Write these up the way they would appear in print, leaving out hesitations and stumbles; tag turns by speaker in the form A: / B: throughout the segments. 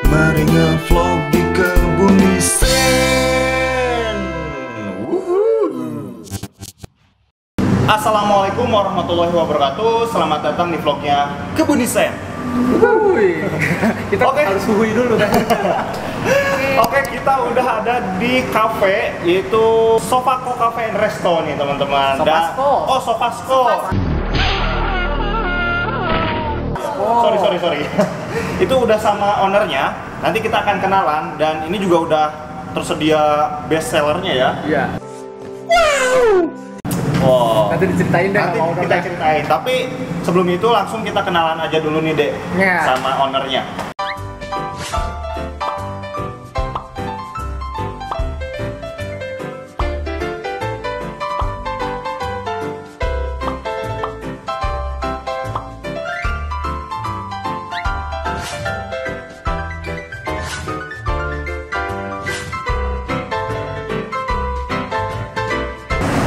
A: Mari ngevlog di Kebunisen. Assalamualaikum warahmatullahi wabarakatuh. Selamat datang di vlognya Kebunisen.
B: Kita harus suhui dulu kan.
A: Oke, kita udah ada di cafe, yaitu Sofasco Cafe and Resto nih teman-teman.
B: Sofasco.
A: Oh, Sofasco. Sorry. Itu udah sama ownernya. Nanti kita akan kenalan dan ini juga udah tersedia best sellernya ya.
B: Iya.
A: Wow.
B: Nanti diceritain deh.
A: Nanti kita ceritain. Tapi sebelum itu langsung kita kenalan aja dulu nih, Dek.
B: Ya.
A: Sama ownernya.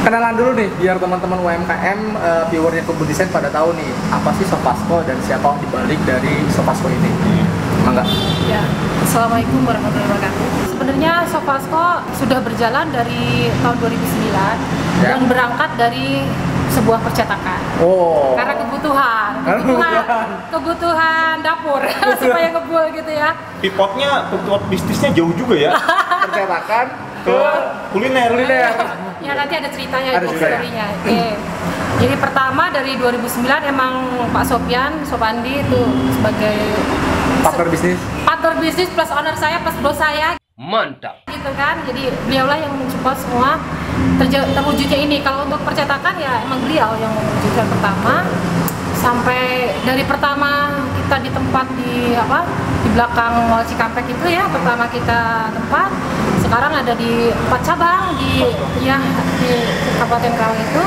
B: Kenalan dulu nih, biar teman-teman UMKM viewernya Kebunisen pada tahu nih apa sih Sofasco dan siapa dibalik dari Sofasco ini. Mangga.
C: Ya, Assalamualaikum warahmatullahi wabarakatuh. Sebenarnya Sofasco sudah berjalan dari tahun 2009 dan berangkat dari sebuah percetakan.
B: Oh.
C: Karena kebutuhan dapur supaya ngebul gitu ya.
A: Pivot bisnisnya jauh juga ya.
B: Percetakan
A: ke kuliner.
C: Ya nanti ada ceritanya,
B: Ada
C: historinya. Oke. Jadi pertama dari 2009 emang Pak Sopandi itu sebagai
B: partner bisnis
C: plus owner saya plus bos saya.
D: Mantap.
C: Gitu kan. Jadi beliaulah yang mensupport semua terwujudnya ini. Kalau untuk percetakan ya emang beliau yang mewujudkan pertama. Sampai dari pertama kita di tempat di belakang Mall Cikampek itu ya, pertama kita tempat. Sekarang ada di 4 cabang di Kabupaten Karawang itu.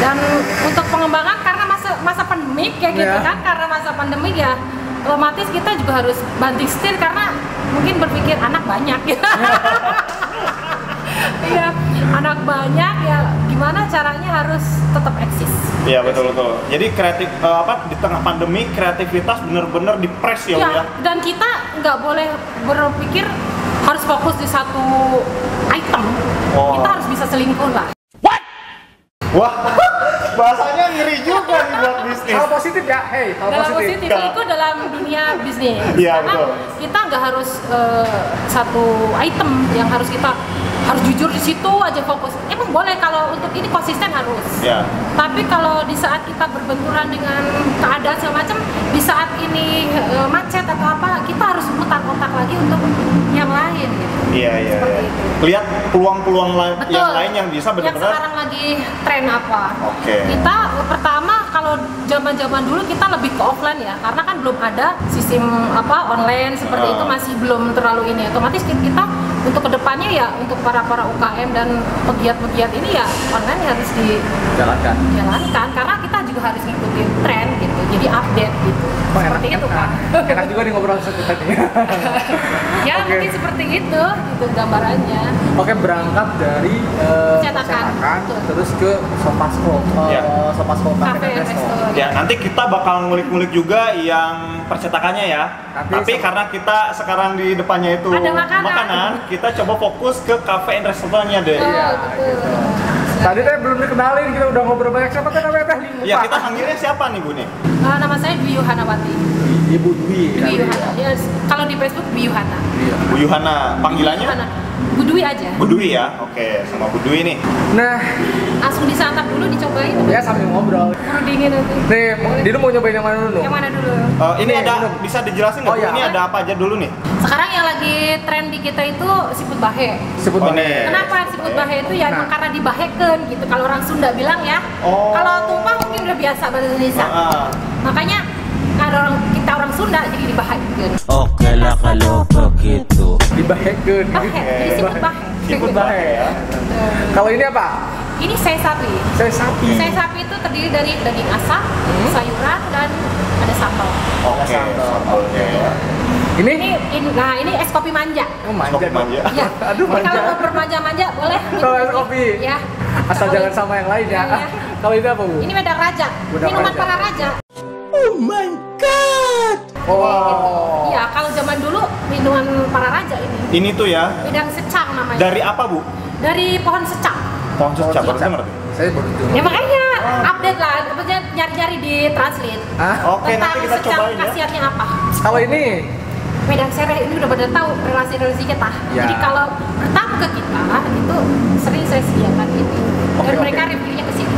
C: Dan untuk pengembangan karena masa pandemik ya gitu kan, karena masa pandemik ya otomatis kita juga harus banting setir karena mungkin berpikir anak banyak ya. Iya, anak banyak ya gimana caranya harus tetap eksis.
A: Iya betul. Jadi kreatif di tengah pandemi kreativitas bener-bener dipres ya.
C: Dan kita nggak boleh berpikir harus fokus di satu item. Kita harus bisa selingkuh lah.
A: Wah, bahasanya ngeri juga nih buat bisnis.
B: Hal positif ya,
C: Dalam positif selingkuh dalam dunia bisnis.
A: Iya betul.
C: Kita nggak harus satu item yang harus kita harus jujur di situ aja fokus. Emang boleh kalau untuk ini konsisten harus.
A: Ya.
C: Tapi kalau di saat kita berbenturan dengan keadaan semacam, di saat ini macet atau apa, kita harus mutar otak lagi untuk yang lain. Gitu.
A: Iya. Lihat peluang-peluang yang lain yang bisa benar-benar.
C: Yang sekarang lagi tren apa?
A: Oke.
C: Kita pertama kalau zaman dulu kita lebih ke offline ya, karena kan belum ada sistem online seperti itu, masih belum terlalu ini. Otomatis kita untuk kedepannya ya untuk para UKM dan pegiat-pegiat ini ya online harus dijalankan karena kita juga harus ngikutin tren gitu, jadi update gitu. Seperti itu kan.
B: Enak juga nih ngobrol seperti ini.
C: Ya mungkin seperti itu gambarannya.
B: Oke, berangkat dari percetakan terus ke Sofasco, Sofasco Cafe and Resto.
A: Ya nanti kita bakal ngulik-ngulik juga yang percetakannya ya. Tapi karena kita sekarang di depannya itu
C: ada makanan,
A: kita coba fokus ke cafe and restorannya deh.
B: Iya. Gitu. Tadi teh belum dikenalin, kita udah ngobrol banyak. Siapa teh namanya teh?
A: Ya kita panggilnya siapa nih Bu nih?
C: Nama saya Dwi Yuhanawati.
B: Ibu Dwi.
C: Dwi Yuhana. Ya, kalau di Facebook Dwi Yuhana.
A: Bu Yuhana. Panggilannya?
C: Bu Dwi aja.
A: Bu Dwi ya. Oke, sama Bu Dwi nih.
B: Nah,
C: langsung disantap dulu, dicobain.
B: Ya sambil ngobrol.
C: Baru dingin nanti.
B: Nih, Dino mau nyobain yang mana dulu?
C: Yang mana dulu?
A: Ini ada bisa dijelasin nggak? Ini ada apa aja dulu nih?
C: Sekarang yang lagi tren di kita itu seafood bahe.
B: Seafood bahe.
C: Kenapa seafood bahe itu ya? Karena dibahekeun gitu. Kalau orang Sunda bilang ya. Kalau tumpah mungkin udah biasa bahasa Indonesia. Makanya ada kita orang Sunda jadi dibahekeun.
D: Oke lah kalau begitu.
B: Dibahekeun.
C: Bahe, jadi seafood bahe.
B: Seafood bahe ya. Kalau ini apa?
C: Ini sei sapi.
B: Sei sapi.
C: Sei sapi itu terdiri dari daging asap, sayuran dan ada sambal.
A: Oke, sambalnya ya.
B: Ini
C: es kopi manja.
B: Oh, manja.
C: Ya.
B: Aduh, manja.
C: Kalau bermanja-manja boleh.
B: Kalau es kopi.
C: Ya.
B: Asal jangan sama yang lain ya. Kalau ini apa, Bu?
C: Ini Wedang Raja. Minuman para raja.
D: Oh my god.
B: Oh.
C: Iya, kalau zaman zaman dulu minuman para raja ini.
A: Ini tuh ya,
C: Wedang secang namanya.
A: dari apa Bu?
C: Dari pohon secang.
A: Pohon secang, baru dengar tuh.
B: Saya baru dengar.
C: Ya makanya update lah, maksudnya nyari-nyari di translate.
A: Oke, nanti kita
C: secang
A: cobain ya.
C: khasiatnya apa?
B: Kalau ini
C: Wedang sereh ini udah pada tahu relasi-relasi kita.
B: Ya.
C: Jadi kalau bertamu ke kita itu sering saya sediakan ini. Dan
B: Oke,
C: mereka
B: oke.
C: reviewnya ke sini.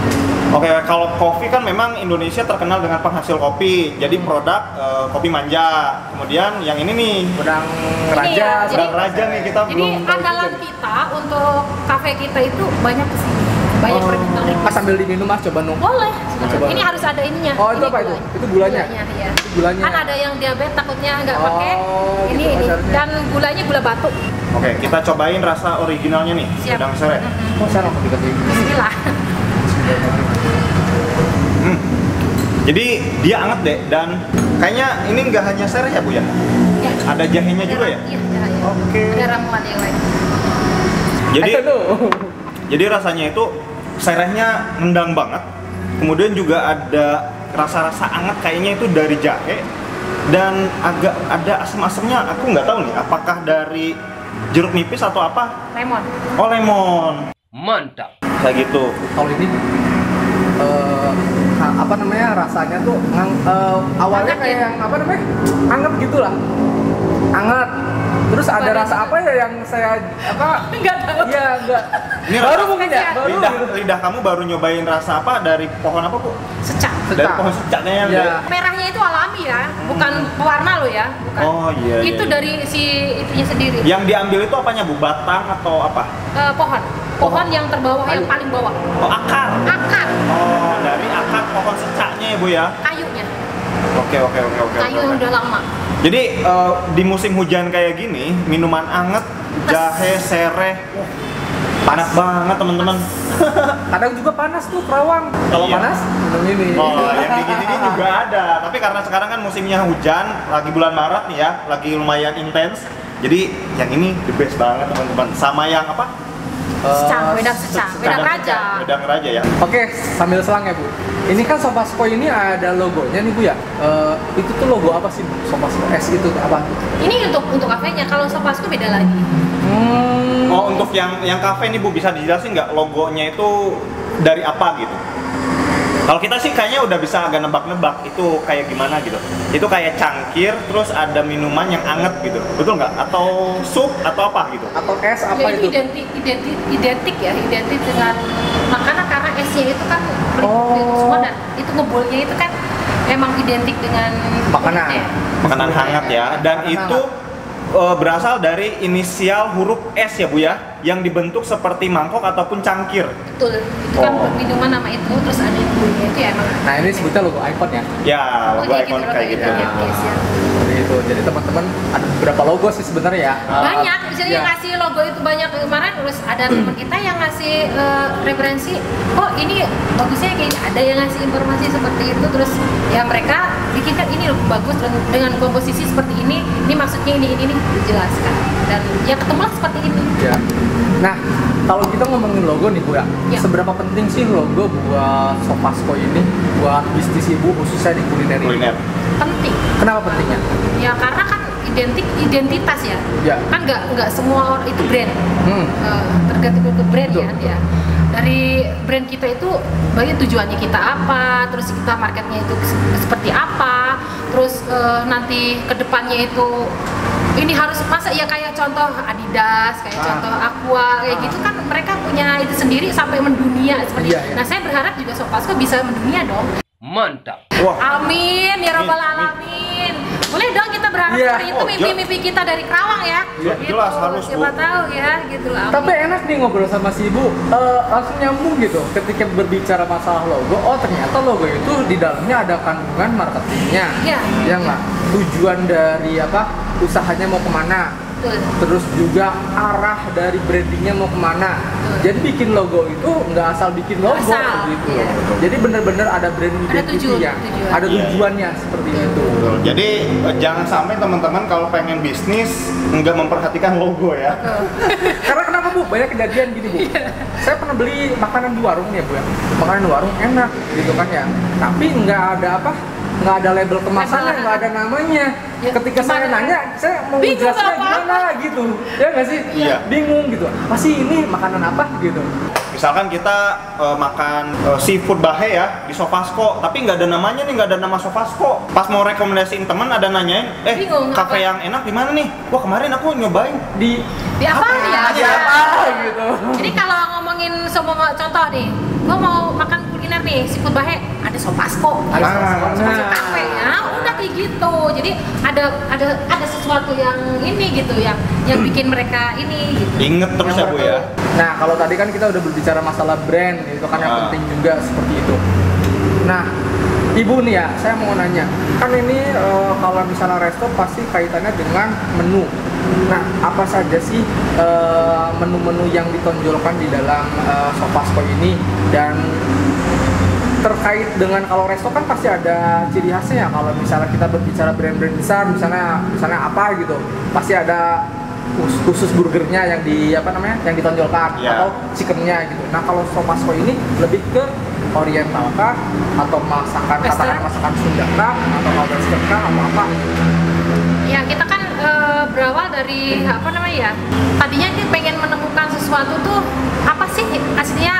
A: Oke, kalau kopi kan memang Indonesia terkenal dengan penghasil kopi. Jadi produk kopi manja. Kemudian yang ini nih,
B: Wedang
C: Ini
B: Raja.
C: ya,
A: Wedang Raja nih kita
C: Jadi
A: belum tahu
C: andalan
A: juga.
C: kita untuk kafe kita itu banyak kesini. Banyak permintaan
B: Pas
C: request.
B: sambil diminum Mas, coba nung.
C: Boleh.
B: Coba.
C: Ini harus ada ininya.
B: Oh, itu
C: Ini
B: apa itu?
C: gulanya.
B: Itu gulanya?
C: Iya.
B: Itu gulanya.
C: Kan ada yang diabetes takutnya nggak
B: Oh,
C: pakai. Ini
B: gitu
C: ini.
B: pasarnya.
C: Dan gulanya gula batu.
A: Oke, kita cobain rasa originalnya nih,
C: Siap.
A: wedang sereh.
B: Oh, saya langsung dikasih.
C: Bismillah.
A: Jadi dia anget deh, dan kayaknya ini nggak hanya sereh ya Bu ya?
C: Ya.
A: Ada jahenya juga ya?
C: Iya, jahe.
A: Oke.
C: Ada ramuan yang lain.
A: Jadi
B: Ayo, Nuh.
A: jadi rasanya itu serehnya nendang banget. Kemudian juga ada rasa-rasa anget kayaknya itu dari jahe, dan agak ada asam-asamnya. Aku nggak tahu nih apakah dari jeruk nipis atau apa.
C: Lemon.
A: Oh, lemon.
D: Mantap.
A: Kayak gitu.
B: Kalau ini apa namanya, rasanya tuh awalnya
C: Anget
B: kayak
C: ya?
B: yang apa namanya, anget gitulah, anget. Terus ada
C: Badan
B: rasa
C: juga.
B: apa ya yang saya apa?
C: Enggak tahu.
B: Iya, enggak.
A: Ini
B: Baru
A: rasa-
B: mungkin ya,
C: Kasihan.
B: baru.
A: Lidah kamu baru nyobain rasa apa dari pohon apa Bu?
C: Secang.
A: Dari
B: Secang.
A: pohon secaknya yang
B: Ya.
C: Merahnya itu alami ya, bukan pewarna lo ya, bukan.
A: Oh, iya, iya,
C: Itu
A: iya.
C: dari si itunya sendiri.
A: Yang diambil itu apanya Bu? Batang atau apa?
C: Pohon. Pohon yang terbawah, yang paling bawah.
A: Oh, akar.
C: Akar
A: Oh, dari akar pohon secaknya ya Bu ya?
C: kayunya.
A: Oke.
C: Kayu yang udah lama.
A: Jadi di musim hujan kayak gini, minuman anget, jahe, sereh, panas banget teman-teman.
B: Kadang juga panas tuh Kerawang. Kalau
A: Iya.
B: panas, minum ini.
A: Oh, yang gini-gini juga ada. Tapi karena sekarang kan musimnya hujan, lagi bulan Maret nih ya, lagi lumayan intens. Jadi yang ini the best banget teman-teman. Sama yang apa?
C: Secang, wedang secang, wedang raja.
A: Wedang raja ya.
B: Oke, sambil selang ya Bu. Ini kan Sofasco ini ada logonya nih Bu ya. Itu tuh logo apa sih Bu? Sofasco S itu apa?
C: Ini untuk kafenya. Kalau Sofasco beda lagi.
A: Oh, untuk yang kafe nih Bu, bisa dijelasin nggak logonya itu dari apa gitu? Kalau kita sih kayaknya udah bisa agak nebak-nebak itu kayak gimana gitu. Itu kayak cangkir, terus ada minuman yang anget gitu, betul nggak? Atau sup atau apa gitu?
B: Atau es apa
C: Ya,
B: itu?
C: ini identik ya, identik dengan makanan karena esnya itu kan
B: Oh.
C: semua, dan itu ngebulnya itu kan emang identik dengan
B: Makanan.
C: kulitnya.
A: Makanan hangat ya, dan
B: Makanan
A: itu berasal dari inisial huruf S ya Bu ya, yang dibentuk seperti mangkok ataupun cangkir.
C: Betul, itu kan
A: Oh.
C: minuman nama itu, terus ada bulunya itu ya emang.
B: Nah, ini sebutnya logo iPhone ya.
A: Ya, logo icon kayak gitu.
C: Ya, guys, ya.
B: Seperti itu. Jadi teman-teman ada beberapa logo sih sebenarnya ya.
C: Banyak, misalnya
B: ya.
C: yang ngasih logo itu banyak kemarin, terus ada teman kita yang ngasih referensi, oh ini bagusnya kayak ini. Ada yang ngasih informasi seperti itu, terus ya mereka bikinkan ini loh bagus dengan komposisi seperti ini maksudnya ini dijelaskan, dan ya ketemulah seperti ini.
B: Ya. Nah, kalau kita ngomongin logo nih Bu ya,
C: Ya.
B: seberapa penting sih logo buat Sofasco ini, buat bisnis Ibu khususnya di kuliner ini?
A: Kuliner.
C: Penting
B: Kenapa pentingnya?
C: ya, karena kan identitas ya,
B: Ya.
C: kan nggak semua orang itu brand.
B: Hmm.
C: Tergantung ke brand
B: Betul,
C: ya,
B: betul.
C: ya. Dari brand kita itu bagi tujuannya kita apa, terus kita marketnya itu seperti apa, terus nanti kedepannya itu ini harus masa ya kayak contoh Adidas, kayak contoh Aqua kayak gitu kan, mereka punya itu sendiri sampai mendunia seperti
B: Iya,
C: itu.
B: iya.
C: Nah saya berharap juga Sofasco bisa mendunia dong.
D: Mantap.
A: Wah,
C: Amin ya robbal
A: Amin.
C: alamin. Boleh dong kita berharap
B: Iya.
C: seperti itu,
A: Oh,
C: mimpi-mimpi kita dari Kerawang ya.
A: Iya, jelas, harus, Bu.
C: Siapa tahu ya gitu lah.
B: Tapi enak nih ngobrol sama si Ibu, langsung nyambung gitu ketika berbicara masalah logo. Oh ternyata logo itu di dalamnya ada kandungan marketingnya.
C: Iya.
B: Ya nggak? Tujuan dari apa? Usahanya mau kemana?
C: Betul.
B: Terus juga arah dari brandingnya mau kemana. Jadi bikin logo itu nggak asal bikin logo
C: Asal,
B: gitu.
C: iya.
B: Jadi bener-bener ada brand
C: Ada
B: identity-nya,
C: tujuan.
B: ada
A: Iya, iya.
B: tujuannya seperti itu.
A: betul. Jadi jangan sampai teman-teman kalau pengen bisnis nggak memperhatikan logo ya.
B: Karena kenapa Bu? Banyak kejadian gini Bu. Saya pernah beli makanan di warung ya Bu ya. Makanan di warung enak gitu kan ya. Tapi nggak ada apa? nggak ada label kemasannya,
C: Label.
B: nggak ada namanya.
C: Ya,
B: Ketika saya
C: gimana?
B: nanya, saya mau
C: Bingung
B: jelasnya
C: apa?
B: gimana gitu, ya nggak sih?
A: Iya.
B: Bingung gitu. Pasti ini makanan apa gitu?
A: Misalkan kita makan seafood bahe ya di Sofasco, tapi nggak ada namanya nih, nggak ada nama Sofasco. Pas mau rekomendasiin teman ada nanyain,
C: Bingung,
A: kafe
C: apa?
A: yang enak di mana nih? Wah kemarin aku nyobain.
B: Di
C: apa ya?
B: di apa gitu?
C: Jadi kalau ngomongin semua contoh nih, gua mau makan kuliner nih, seafood bahe, ada Sopasco,
B: Ada
C: Sopasco
B: Sopasco.
C: Cafe ya, udah kayak gitu. Jadi ada sesuatu yang ini gitu yang bikin mereka ini gitu.
A: Inget terus ya Bu ya.
B: Nah, kalau tadi kan kita udah berbicara masalah brand, itu kan yang penting juga seperti itu. Nah, Ibu nih ya, saya mau nanya, kan ini kalau misalnya resto pasti kaitannya dengan menu. Nah, apa saja sih menu-menu yang ditonjolkan di dalam Sopasco ini, dan terkait dengan kalau resto kan pasti ada ciri khasnya ya. Kalau misalnya kita berbicara brand-brand besar, misalnya apa gitu, pasti ada khusus burgernya yang yang ditonjolkan,
A: Yeah.
B: atau chickennya gitu. Nah, kalau Sopasco ini lebih ke oriental kah, atau masakan
C: Western?
B: katakan masakan Sunda kah, atau western kah, atau apa?
C: Ya kita kan berawal dari tadinya kita pengen menemukan sesuatu tuh apa sih aslinya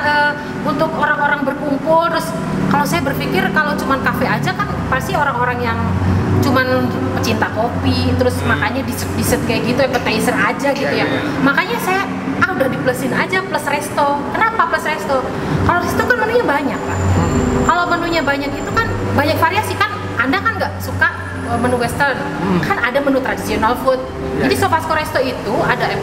C: untuk orang-orang berkumpul. Terus kalau saya berpikir kalau cuman kafe aja kan pasti orang-orang yang cuman pecinta kopi, terus makanya dessert kayak gitu, appetizer aja gitu ya. Makanya saya udah diplusin aja plus resto. Kenapa plus resto? Kalau resto kan menunya banyak kan. Kalau menunya banyak itu kan banyak variasi kan. Anda kan nggak suka menu western, kan ada menu tradisional food. Jadi Sopasco Resto itu ada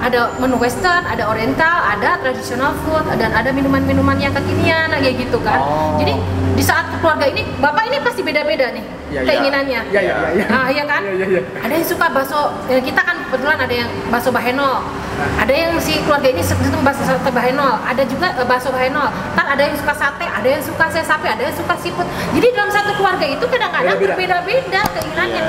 C: ada menu western, ada oriental, ada tradisional food, dan ada minuman-minuman yang kekinian kayak gitu kan. Jadi di saat keluarga ini, bapak ini pasti beda-beda nih keinginannya.
B: Iya.
C: Nah, iya kan?
B: Iya.
C: Ada yang suka bakso, kita kan kebetulan ada yang bakso bahenol. Ada yang si keluarga ini suka bakso sate bahenol, ada juga bakso bahenol. Ntar ada yang suka sate, ada yang suka sapi, ada yang suka seafood. Jadi dalam satu keluarga itu kadang-kadang berbeda-beda keinginannya.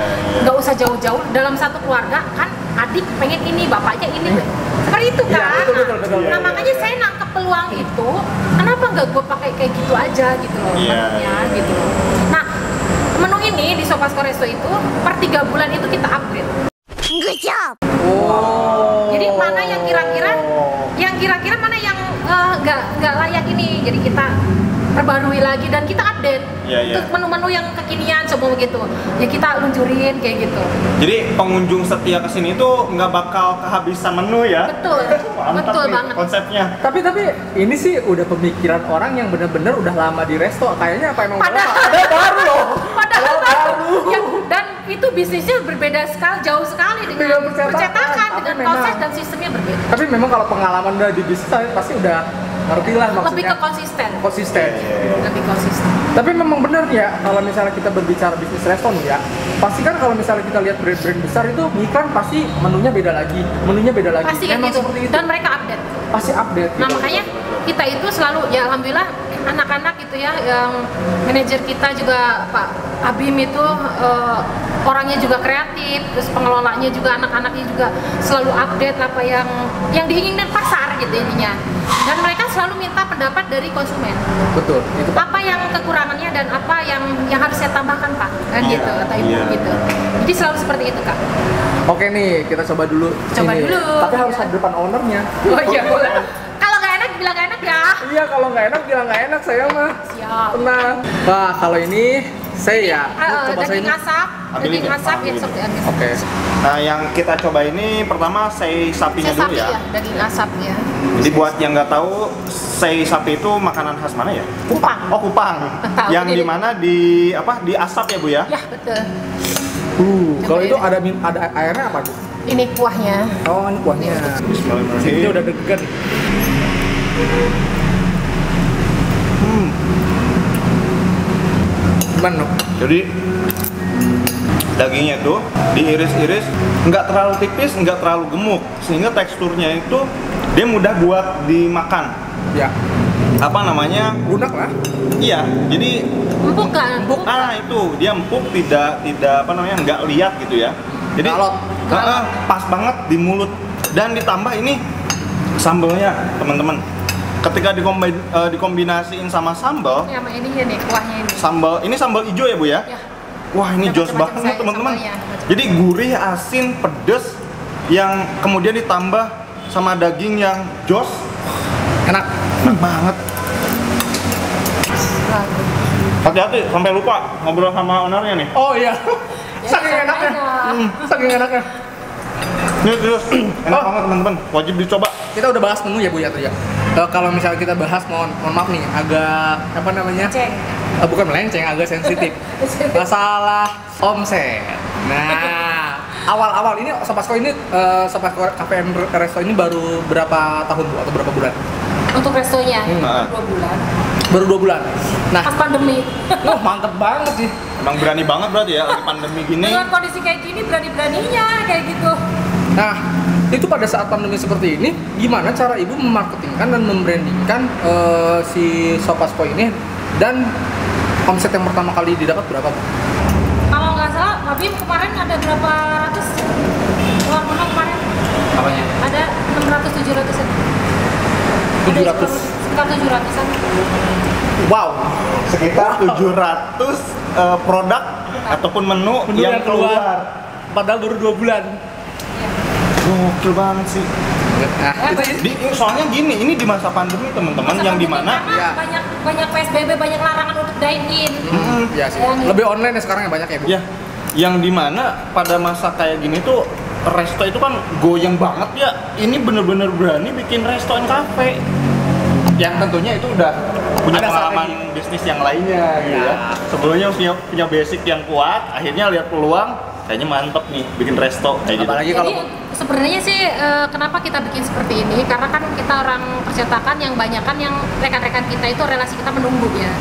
C: Nggak usah jauh-jauh, dalam satu keluarga kan adik pengen ini, bapaknya ini. Seperti itu kan?
B: Iya, betul.
C: Nah, makanya saya nangkep peluang itu, kenapa nggak gue pakai kayak gitu aja gitu loh, menunya gitu loh. Nah, menu ini di Sopasco Resto itu per 3 bulan itu kita upgrade.
E: Good job.
C: Jadi mana yang kira-kira mana yang nggak layak ini, jadi kita perbarui lagi dan kita update untuk menu-menu yang kekinian semua gitu. Ya kita luncurin kayak gitu.
A: Jadi pengunjung setia kesini itu nggak bakal kehabisan menu ya?
C: Betul,
A: Mantap
C: betul
A: nih
C: banget.
A: konsepnya.
B: Tapi ini sih udah pemikiran orang yang bener-bener udah lama di resto. Kayaknya apa emang
C: Padahal
B: baru loh.
C: Padahal baru. Ya, dan itu bisnisnya berbeda sekali, jauh sekali dengan percetakan, dengan proses dan sistemnya berbeda.
B: Tapi memang kalau pengalaman udah di bisnis pasti udah ngerti lah maksudnya.
C: Lebih ke konsisten. Lebih konsisten.
B: Tapi memang benar ya, kalau misalnya kita berbicara bisnis resto nih ya, pasti kan kalau misalnya kita lihat brand-brand besar itu kan pasti menunya beda lagi.
C: Pasti kan
B: Memang
C: gitu.
B: seperti itu.
C: Dan mereka update.
B: Pasti update.
C: Nah,
B: gitu.
C: makanya kita itu selalu, ya alhamdulillah anak-anak gitu ya, yang manajer kita juga Pak Abim itu orangnya juga kreatif, terus pengelolanya juga, anak-anaknya juga selalu update apa yang diinginkan pasar gitu intinya. Dan mereka selalu minta pendapat dari konsumen.
B: Betul. Itu
C: Apa yang kekurangannya dan apa yang harus saya tambahkan Pak, kan gitu atau Ibu gitu. Jadi selalu seperti itu Kak.
B: Oke nih, kita coba dulu.
C: Coba
B: ini.
C: dulu.
B: Tapi harus ada depan ownernya.
C: Oh iya boleh. Kalau nggak enak bilang nggak enak ya.
B: Iya, kalau nggak enak bilang nggak enak, saya mah.
C: Siap.
B: Tenang. Wah, kalau ini saya coba saya
C: Daging
B: ini.
C: asap,
A: Ambilin
C: daging
A: ya?
C: asap ya
A: Ambilin.
C: sok ya.
B: Oke.
A: Nah yang kita coba ini pertama sei sapinya
C: Saya
A: dulu
C: sapi
A: ya.
C: ya, daging asap ya.
A: Jadi buat yang nggak tahu, sei sapi itu makanan khas mana ya?
C: Kupang.
A: Oh Kupang.
C: Tahu
A: Yang
C: jadi.
A: di mana di asap ya Bu ya?
C: Ya betul.
B: Kalau itu ada airnya apa, Bu?
C: Ini kuahnya.
B: Oh, ini kuahnya. Ini
A: Bismillahirrahmanirrahim.
B: udah deg-degan. Gimana?
A: Jadi dagingnya itu diiris-iris, nggak terlalu tipis, nggak terlalu gemuk, sehingga teksturnya itu dia mudah buat dimakan.
B: Ya,
A: Apa namanya?
B: lunak lah.
A: Iya. Jadi
C: Empuk kan?
A: empuk. Itu dia empuk, tidak nggak liat gitu ya. Jadi
B: Alot.
A: pas banget di mulut, dan ditambah ini sambelnya teman-teman. ketika dikombinasiin sama sambal,
C: Ya, sama ininya nih, kuahnya ini.
A: ini sambal hijau ya Bu ya?
C: Ya.
A: Wah ini
C: Ada
A: jos
C: macam-macam
A: banget teman-teman.
C: sambalnya, macam-macam.
A: Jadi gurih, asin, pedes yang kemudian ditambah sama daging yang jos,
B: Enak.
A: enak banget. Hati-hati sampai lupa ngobrol sama ownernya nih.
B: Oh iya.
C: Ya,
B: Saking
C: sama
B: enaknya.
C: aja.
B: Saking enaknya.
A: Ini terus enak banget teman-teman, wajib dicoba.
B: Kita udah bahas menu ya Bu ya tadi ya. Kalau misalnya kita bahas, mohon maaf nih, agak apa namanya?
C: Ceng.
B: Bukan melenceng, agak sensitif. Masalah omset. Nah, awal-awal ini Sopasko ini Sopasko Cafe and Resto ini baru berapa tahun Bu atau berapa bulan?
C: Untuk restonya,
A: Nah.
C: 2 bulan.
B: Baru 2 bulan. Nah,
C: Pas pandemi.
B: wah mantep banget sih.
A: Emang berani banget berarti ya lagi pandemi gini.
C: Dengan kondisi kayak gini, berani-beraninya kayak gitu.
B: Nah, itu pada saat pandemi seperti ini, gimana cara Ibu memarketingkan dan membrandingkan si Sopasko ini, dan omset yang pertama kali didapat berapa Bu?
C: Kalau nggak salah, Mabim kemarin ada berapa ratus keluar menang kemarin?
B: Apanya?
C: Ada 600-700an.
B: 700.
C: Sekitar 700an.
B: Wow.
A: Sekitar 700 produk ataupun menu yang keluar.
B: Padahal baru 2 bulan.
A: Gokil banget sih.
B: Nah,
A: Soalnya gini, ini di masa pandemi teman-teman yang dimana
B: Ya.
C: banyak PSBB, banyak larangan untuk dine in.
B: ya sih.
C: Yang-
B: Lebih online ya sekarang ya banyak ya Bu.
A: ya yang dimana pada masa kayak gini tuh resto itu kan goyang banget ya. Ini bener-bener berani bikin resto and cafe yang tentunya itu udah punya
B: Ada
A: pengalaman
B: strategi.
A: bisnis yang lainnya gitu
B: Ya.
A: ya. Sebelumnya punya basic yang kuat, akhirnya lihat peluang, kayaknya mantep nih bikin resto kayak gitu.
B: Apalagi
C: Jadi
B: kalau
C: sebenarnya sih kenapa kita bikin seperti ini? Karena kan kita orang percetakan yang banyak kan yang rekan-rekan kita itu relasi kita menunggu ya.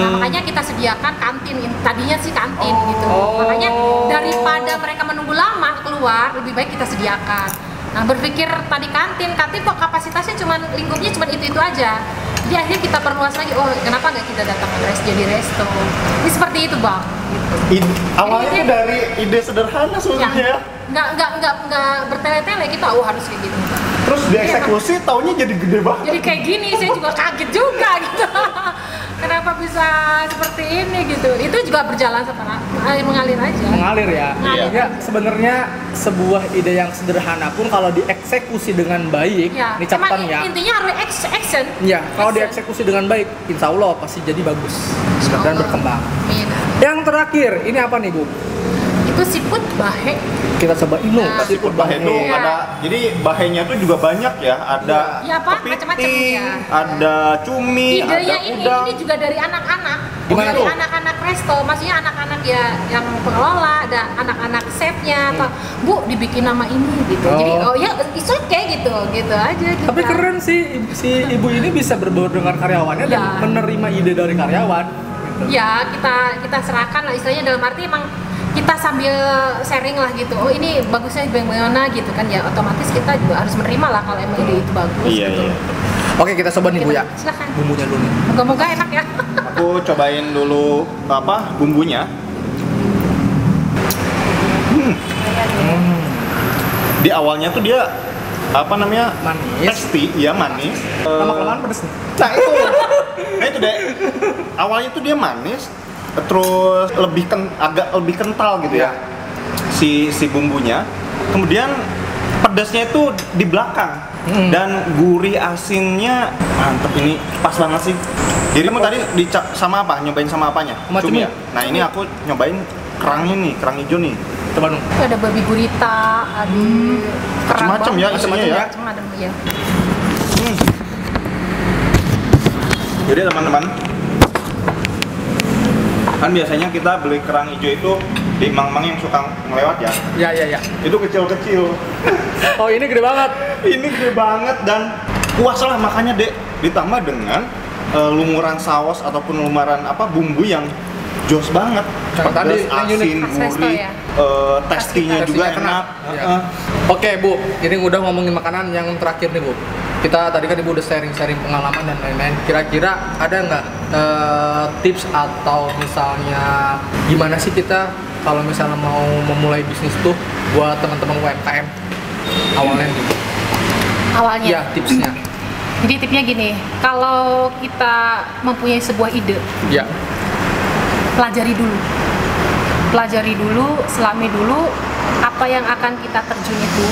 C: Nah makanya kita sediakan kantin. Tadinya sih kantin gitu. Makanya daripada mereka menunggu lama keluar, lebih baik kita sediakan. Nah berpikir tadi kantin kok kapasitasnya lingkupnya cuma itu aja. Jadi akhirnya kita perluas lagi. Oh kenapa nggak kita datang jadi resto? Ini seperti itu Bang. Gitu.
A: Awalnya
C: Jadi-
A: tuh dari ide sederhana sebenarnya ya.
C: Nggak bertele-tele kita harus kayak gitu.
A: Terus dieksekusi taunya jadi gede banget.
C: Jadi kayak gini saya juga kaget juga gitu. Kenapa bisa seperti ini gitu? Itu juga berjalan mengalir aja.
B: mengalir ya.
C: Mengalir.
B: Ya, sebenarnya sebuah ide yang sederhana pun kalau dieksekusi dengan baik,
C: Ya,
B: ini catatan
C: emang
B: ya.
C: intinya harus action.
B: Ya, kalau
C: Action.
B: dieksekusi dengan baik, insya Allah pasti jadi bagus dan berkembang.
C: Amin.
B: Yang terakhir, ini apa nih Bu?
C: Itu siput bahe.
B: Kita coba ini
C: Nah,
A: Siput bahe itu
C: Iya.
A: ada, jadi bahenya tuh juga banyak ya. Ada
C: Iya, Pak, macam-macam,
A: kepiting,
C: ya.
A: ada cumi,
C: Idenya
A: ada
C: ini
A: udang.
C: juga dari anak-anak.
B: Gimana
C: Dari
B: tuh?
C: anak-anak resto, maksudnya anak-anak ya yang pengelola, ada anak-anak chefnya atau Bu dibikin nama ini gitu. Jadi
B: Oh.
C: ya it's okay gitu aja. Gitu.
B: Tapi keren sih, si ibu ini bisa berbaur dengan karyawannya dan
C: Ya.
B: menerima ide dari karyawan. Gitu.
C: Ya kita serahkan lah istilahnya, dalam arti emang kita sambil sharing lah gitu. Oh ini bagusnya bagaimana gitu kan ya, otomatis kita juga harus menerima lah kalau emang ide itu bagus.
A: Iya,
C: gitu.
A: iya.
B: Oke, kita coba nih Bu ya.
C: Silakan.
B: Bumbunya dulu nih.
C: Moga-moga enak ya.
A: Aku cobain dulu bumbunya. Di awalnya tuh dia
B: Manis.
A: tasty, ya manis.
B: Lama-kelamaan pedes nih.
A: Nah itu deh. Awalnya tuh dia manis, terus agak lebih kental gitu ya. Si bumbunya. Kemudian pedasnya itu di belakang. Dan gurih asinnya mantep, ini pas banget sih. Jadi kamu tadi sama apa? Nyobain sama apanya?
B: Sama cumi.
A: ya? Nah ini aku nyobain kerangnya nih, kerang hijau nih.
B: Coba dong.
C: Ada babi gurita, ada
A: Macem-macem ya isinya ya.
C: Macam-macam ya.
A: Jadi teman-teman, kan biasanya kita beli kerang hijau itu di mang-mang yang suka ngelewat ya.
B: Ya.
A: Itu kecil-kecil.
B: Oh, ini gede banget.
A: Ini gede banget dan puas lah, makanya Dek, ditambah dengan lumuran saus ataupun lumuran bumbu yang jos banget.
B: Yang tadi,
A: Pedas,
B: yang unik.
A: asin,
C: Khas resto
A: gurih,
C: ya?
A: tastinya juga
B: Tastinya
A: enak.
B: Iya. Oke Bu, ini udah ngomongin makanan, yang terakhir nih Bu. Kita tadi kan Ibu udah sharing-sharing pengalaman dan lain-lain. Kira-kira ada nggak tips atau misalnya gimana sih kita kalau misalnya mau memulai bisnis tuh buat teman-teman UMKM awalnya gitu?
C: Awalnya.
B: Iya, tipsnya.
C: Jadi tipsnya gini, kalau kita mempunyai sebuah ide,
B: Ya.
C: pelajari dulu, selami dulu apa yang akan kita terjun itu.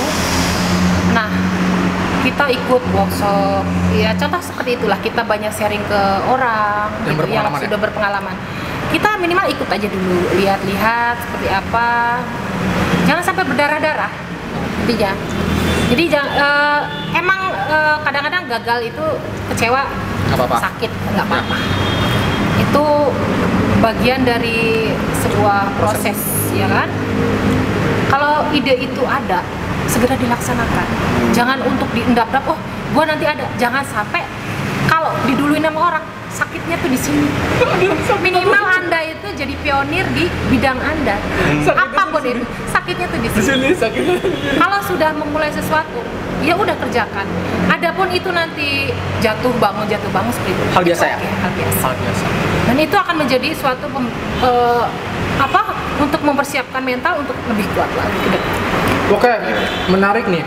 C: Nah, kita ikut workshop, ya contoh seperti itulah, kita banyak sharing ke orang yang sudah berpengalaman. Kita minimal ikut aja dulu, lihat-lihat seperti apa, jangan sampai berdarah-darah intinya. Jadi emang kadang-kadang gagal itu kecewa,
B: Nggak apa-apa.
C: sakit, nggak apa-apa. Itu bagian dari sebuah proses, ya kan? Kalau ide itu ada, segera dilaksanakan. Jangan untuk diendap-endap, oh gua nanti ada. Jangan sampai kalau diduluin sama orang, sakitnya tuh di sini. Minimal Anda itu jadi pionir di bidang Anda. Apapun itu, sakitnya tuh di sini. Kalau sudah memulai sesuatu, ya udah kerjakan. Adapun itu nanti jatuh bangun seperti itu.
B: Hal biasa ya?
C: Oke, hal biasa.
B: Hal biasa.
C: Dan itu akan menjadi suatu untuk mempersiapkan mental untuk lebih kuat lagi ke depan.
B: Oke, menarik nih.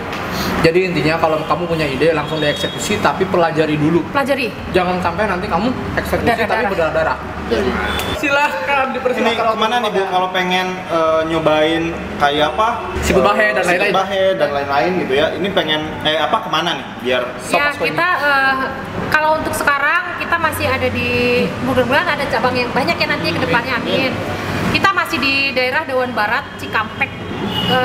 B: Jadi intinya kalau kamu punya ide langsung dieksekusi, tapi pelajari dulu.
C: Pelajari.
B: Jangan sampai nanti kamu eksekusi tapi berdarah-darah. Silahkan
A: Ini
B: dipersilakan.
A: kemana nih Bu kalau pengen nyobain kayak apa?
B: Siput bahe dan lain-lain.
A: Siput bahe dan lain-lain gitu ya. Ini pengen kemana nih biar
C: Ya kita kalau untuk sekarang kita masih ada di, mudah-mudahan ada cabang yang banyak ya nanti ke depannya, amin. Kita masih di daerah Dawan Barat, Cikampek,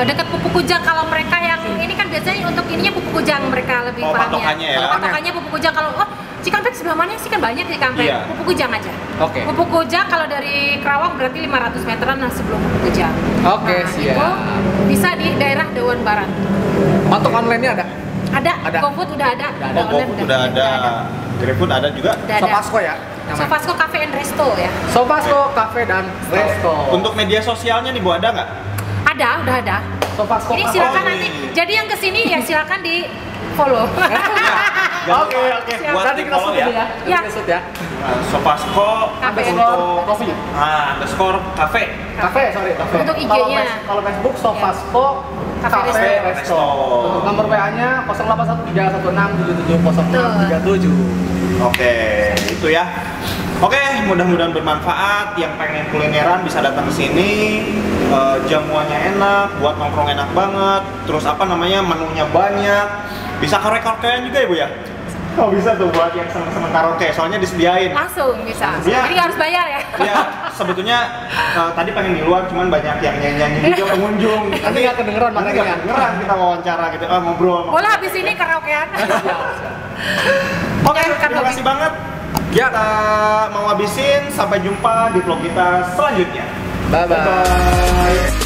C: dekat Pupuk Kujang. Kalau mereka yang ini kan biasanya untuk ininya Pupuk Kujang mereka lebih pahamnya.
A: patokannya ya.
C: Patokannya Pupuk Kujang. Kalau Cikampek sebelah mana sih, kan banyak di Cikampek.
A: Iya.
C: Pupuk Kujang aja.
B: Oke.
C: Pupuk Kujang kalau dari Kerawang berarti 500 meteran sebelum Pupuk Kujang.
B: Oke,
C: Nah,
B: siap.
C: itu bisa di daerah Dawan Barat.
B: Untuk online-nya ada?
C: Ada. GoFood udah ada.
A: Oh, GoFood udah ada. GrabFood ada juga.
C: Udah ada.
B: Sofasco ya? namanya?
C: Sofasco Cafe and Resto ya.
B: Sofasco Cafe dan Resto.
A: Untuk media sosialnya nih Bu ada nggak?
C: Ada, udah ada.
B: Sofasco
C: Ini
B: Cafe.
C: silakan
A: Oh,
C: nanti.
A: ini.
C: Jadi yang kesini ya silakan di follow.
A: Oke.
C: Siap.
A: Buat
B: Nanti
A: di
B: kita
A: follow
B: shoot
A: ya.
B: ya.
C: Ya.
B: Kita shoot ya.
A: Sofasco
C: Cafe.
A: untuk
B: Coffee.
A: underscore cafe.
B: Cafe, sorry. Cafe.
C: Untuk
B: Kalau
C: IG-nya.
B: kalau Facebook Sofasco
C: Cafe
B: Cafe
C: Resto.
B: Resto. Untuk nomor WA-nya 081316770637.
A: Oke, itu ya. Oke, mudah-mudahan bermanfaat. Yang pengen kulineran bisa datang ke sini. Jamuannya enak, buat nongkrong enak banget. Terus menunya banyak. Bisa karaoke-karaokean juga ya Bu ya? Oh bisa tuh buat yang seneng-seneng karaoke, soalnya disediain.
C: Langsung bisa.
A: Iya.
C: Jadi nggak harus bayar ya.
A: Ya, sebetulnya tadi pengen di luar, cuman banyak yang nyanyi-nyanyi juga pengunjung.
B: Nanti nggak kedengeran
A: Nanti
B: makanya.
A: nggak kedengeran kita wawancara gitu, ngobrol.
C: Boleh habis ini karaokean.
A: Oke,
C: Jangan
A: terima
C: hobi.
A: kasih banget.
B: Ya.
A: Kita mau habisin, sampai jumpa di vlog kita selanjutnya.
B: Bye-bye.